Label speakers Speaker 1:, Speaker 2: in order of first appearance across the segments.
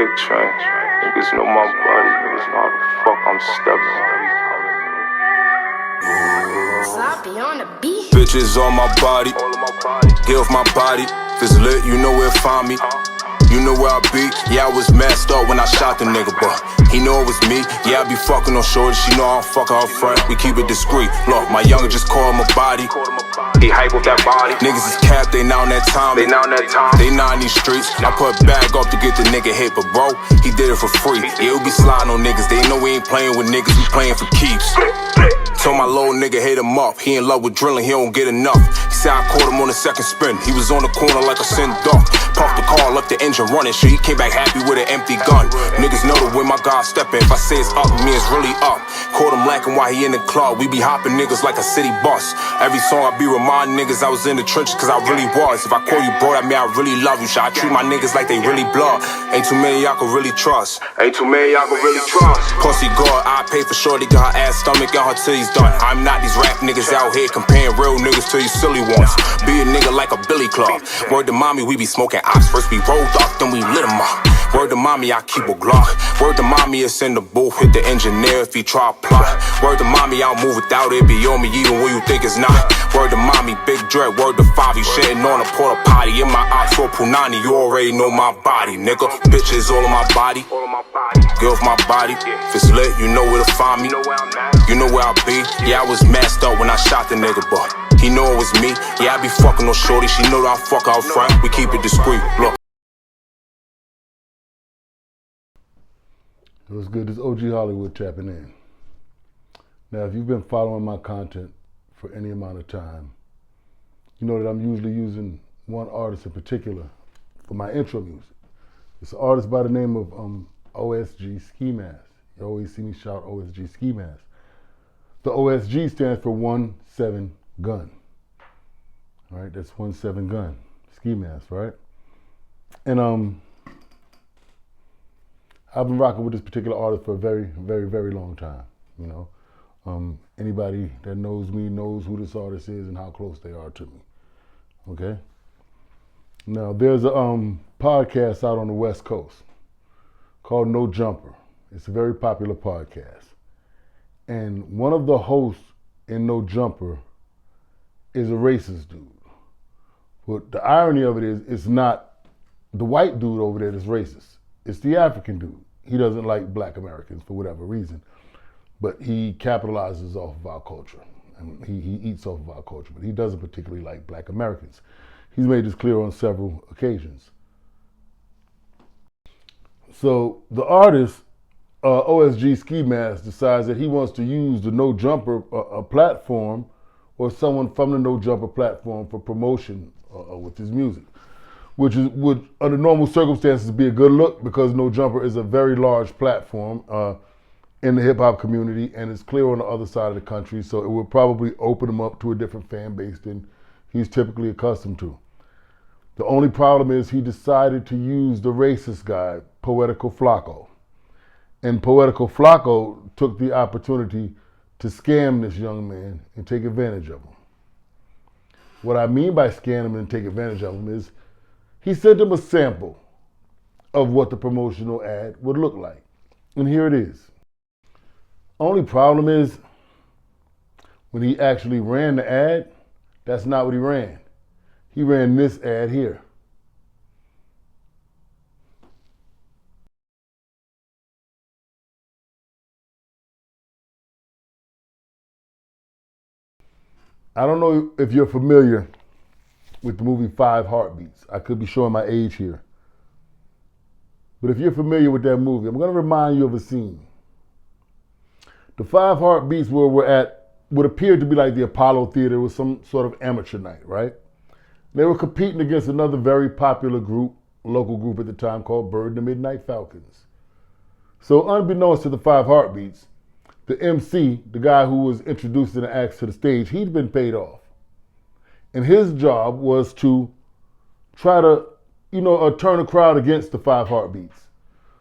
Speaker 1: big train. Niggas know my body, niggas know how the fuck I'm stepping.
Speaker 2: Sloppy on the beat.
Speaker 3: Bitches on my body, get off my body. If it's lit, you know where to find me. You know where I be. Yeah, I was messed up when I shot the nigga, but he know it was me. Yeah, I be fucking on shorty, she know I don't fuck her front. We keep it discreet. Look, my younger just called him a body.
Speaker 1: He hype with that body.
Speaker 3: Niggas is capped, they now in that time.
Speaker 1: They now in that time.
Speaker 3: They not in these streets. I put a bag up to get the nigga hit, but bro, he did it for free. Yeah, we be sliding on niggas. They know we ain't playing with niggas, we playing for keeps. Told my little nigga hit him up. He in love with drilling, he don't get enough. He said I caught him on the second spin. He was on the corner like a sin duck. Puffed the car, left the engine running. Shit, he came back happy with an empty gun. Niggas know the way my God steppin'. If I say it's up, it means it's really up. Caught him lacking while he in the club. We be hopping niggas like a city bus. Every song I be reminding niggas I was in the trenches, cause I really was. If I call you bro, that mean I really love you. Shit, I treat my niggas like they really blood. Ain't too many y'all can really trust.
Speaker 1: Ain't too many y'all can really trust.
Speaker 3: Pussy good, I pay for shorty, got her ass, stomach, and her titties done. I'm not these rap niggas out here comparing real niggas to these silly ones. Be a nigga like a billy club. Word to mommy, we be smoking ops. First we rolled up, then we lit 'em up. Word to mommy, I keep a Glock. Word to mommy, it's in the booth. Hit the engineer if he try to plot. Word to mommy, I don't move without it. Be on me even when you think it's not. Word to mommy, big dread. Word to Favi, shitting on a porta potty. In my ops for Punani, you already know my body, nigga. Bitches all on my body. Get off my body. If it's lit, you know where to find me. You know where I be. Yeah, I was messed up when I shot the nigga, but he know it was me. Yeah, I be fucking on shorty. She know that I fuck out front. We keep it discreet. Look.
Speaker 4: It was good. This OG Hollywood tapping in. Now, if you've been following my content for any amount of time, you know that I'm usually using one artist in particular for my intro music. It's an artist by the name of OSG Ski Mask. You always see me shout OSG Ski Mask. The OSG stands for 1-7 gun. All right, that's 1-7 gun. Ski Mask, right? And I've been rocking with this particular artist for a very, very, very long time. You know, anybody that knows me knows who this artist is and how close they are to me. Okay. Now there's a podcast out on the West Coast called No Jumper. It's a very popular podcast, and one of the hosts in No Jumper is a racist dude. But the irony of it is, it's not the white dude over there that's racist. It's the African dude. He doesn't like black Americans for whatever reason, but he capitalizes off of our culture, and he eats off of our culture, but he doesn't particularly like black Americans. He's made this clear on several occasions. So the artist, OSG Ski Mask, decides that he wants to use the No Jumper platform, or someone from the No Jumper platform, for promotion with his music, which would, under normal circumstances, be a good look, because No Jumper is a very large platform in the hip hop community, and it's clear on the other side of the country, so it would probably open him up to a different fan base than he's typically accustomed to. The only problem is he decided to use the racist guy, Poetik Flakko. And Poetik Flakko took the opportunity to scam this young man and take advantage of him. What I mean by scam him and take advantage of him is he sent him a sample of what the promotional ad would look like. And here it is. Only problem is, when he actually ran the ad, that's not what he ran. He ran this ad here. I don't know if you're familiar with the movie 5 Heartbeats. I could be showing my age here. But if you're familiar with that movie, I'm going to remind you of a scene. The 5 Heartbeats where we're at would appear to be like the Apollo Theater. It was some sort of amateur night, right? They were competing against another very popular group, local group at the time, called Bird and the Midnight Falcons. So unbeknownst to the 5 Heartbeats, the MC, the guy who was introducing the acts to the stage, he'd been paid off. And his job was to try to, turn the crowd against the 5 Heartbeats.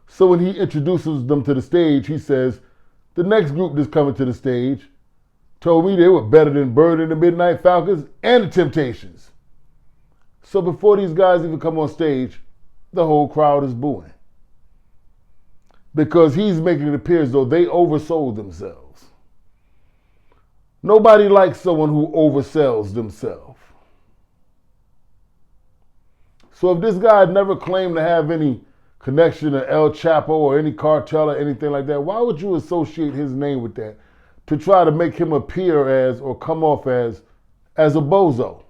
Speaker 4: So when he introduces them to the stage, he says, the next group that's coming to the stage told me they were better than Bird and the Midnight Falcons and the Temptations. So before these guys even come on stage, the whole crowd is booing. because he's making it appear as though they oversold themselves. Nobody likes someone who oversells themselves. So if this guy had never claimed to have any connection to El Chapo or any cartel or anything like that, why would you associate his name with that to try to make him appear as or come off as a bozo?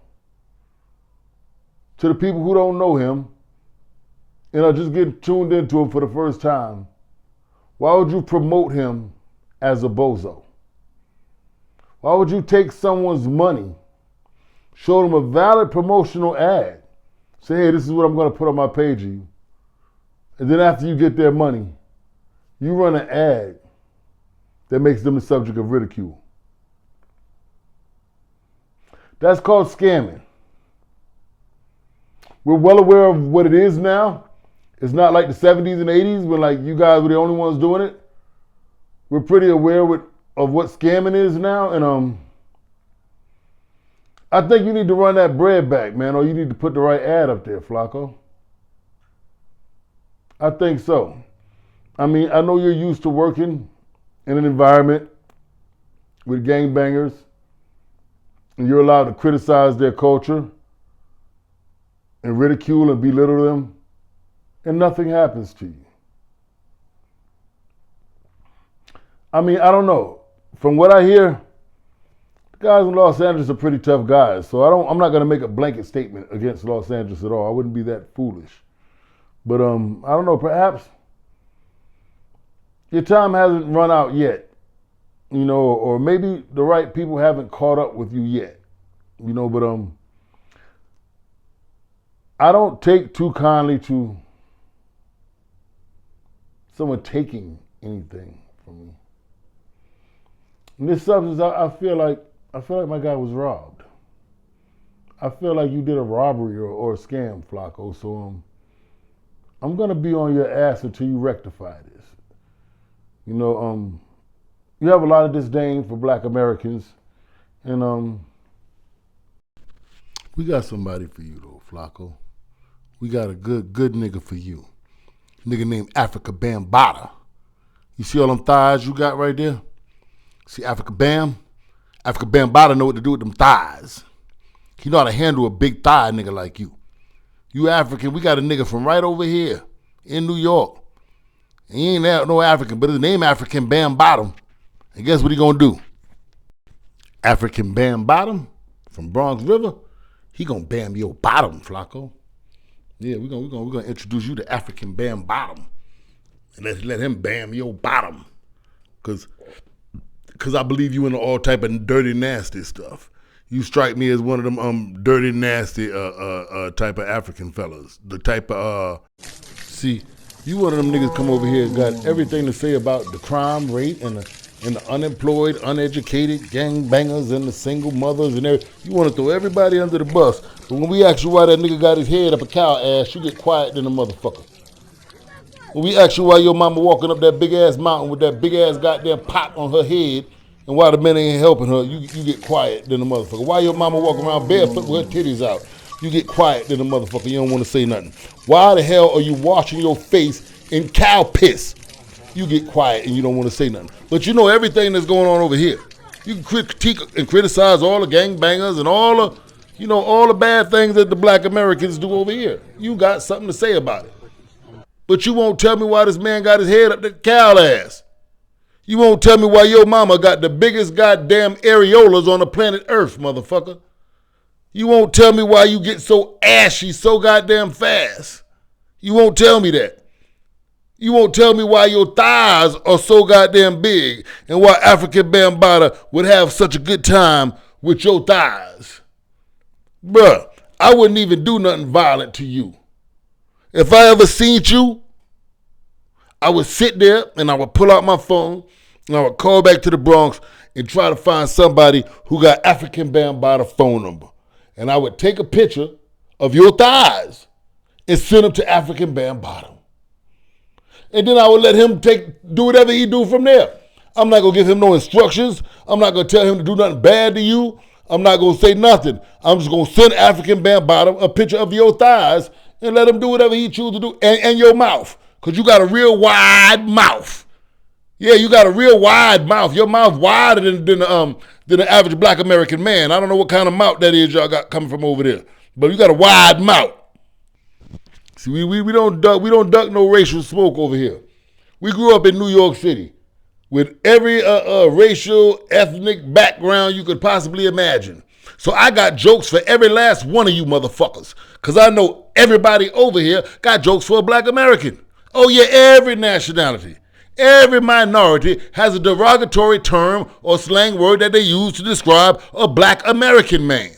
Speaker 4: To the people who don't know him and are just getting tuned into him for the first time, why would you promote him as a bozo? Why would you take someone's money, show them a valid promotional ad, say, hey, this is what I'm going to put on my page of you, and then after you get their money, you run an ad that makes them the subject of ridicule? That's called scamming. We're well aware of what it is now. It's not like the 70s and 80s when like you guys were the only ones doing it. We're pretty aware of what scamming is now, and I think you need to run that bread back, man, or you need to put the right ad up there, Flakko. I think so. I mean, I know you're used to working in an environment with gangbangers, and you're allowed to criticize their culture and ridicule and belittle them, and nothing happens to you. I mean, I don't know. From what I hear, the guys in Los Angeles are pretty tough guys, so I'm not going to make a blanket statement against Los Angeles at all. I wouldn't be that foolish. But I don't know, perhaps your time hasn't run out yet, you know, or maybe the right people haven't caught up with you yet, you know, but I don't take too kindly to someone taking anything from me. In this substance, I feel like my guy was robbed. I feel like you did a robbery or a scam, Flakko. So I'm gonna be on your ass until you rectify this. You know, you have a lot of disdain for Black Americans, and we got somebody for you though, Flakko. We got a good nigga for you. Nigga named Africa Bambaataa. You see all them thighs you got right there? See Africa Bambaataa know what to do with them thighs. He know how to handle a big thigh nigga like you. You African, we got a nigga from right over here in New York. He ain't no African, but his name African Bambaataa. And guess what he gonna do? African Bambaataa from Bronx River, he gonna bam your bottom, Flakko. Yeah, we're gonna introduce you to African Bambaataa. And let him bam your bottom. Cause I believe you into all type of dirty, nasty stuff. You strike me as one of them dirty, nasty type of African fellas. The type of see, you one of them niggas come over here got everything to say about the crime rate and the unemployed, uneducated gangbangers and the single mothers and everything. You want to throw everybody under the bus. But when we ask you why that nigga got his head up a cow ass, you get quiet than a motherfucker. When we ask you why your mama walking up that big ass mountain with that big ass goddamn pot on her head and why the men ain't helping her, you get quiet than a motherfucker. Why your mama walking around barefoot with her titties out, you get quiet than a motherfucker. You don't want to say nothing. Why the hell are you washing your face in cow piss? You get quiet and you don't want to say nothing. But you know everything that's going on over here. You can critique and criticize all the gangbangers and all the bad things that the Black Americans do over here. You got something to say about it. But you won't tell me why this man got his head up the cow ass. You won't tell me why your mama got the biggest goddamn areolas on the planet Earth, motherfucker. You won't tell me why you get so ashy so goddamn fast. You won't tell me that. You won't tell me why your thighs are so goddamn big and why African Bambaataa would have such a good time with your thighs. Bruh, I wouldn't even do nothing violent to you. If I ever seen you, I would sit there and I would pull out my phone and I would call back to the Bronx and try to find somebody who got African Bambaataa phone number. And I would take a picture of your thighs and send them to African Bambaataa. And then I would let him do whatever he do from there. I'm not going to give him no instructions. I'm not going to tell him to do nothing bad to you. I'm not going to say nothing. I'm just going to send African Bambaataa a picture of your thighs and let him do whatever he chooses to do, and your mouth. because you got a real wide mouth. Yeah, you got a real wide mouth. Your mouth wider than the average black American man. I don't know what kind of mouth that is y'all got coming from over there, but you got a wide mouth. See, we don't duck no racial smoke over here. We grew up in New York City with every racial, ethnic background you could possibly imagine. So I got jokes for every last one of you motherfuckers, because I know everybody over here got jokes for a black American. Oh yeah, every nationality, every minority has a derogatory term or slang word that they use to describe a black American man.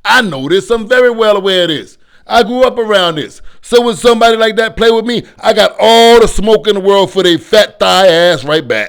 Speaker 4: I know this. I'm very well aware of this. I grew up around this. So when somebody like that play with me, I got all the smoke in the world for their fat thigh ass right back.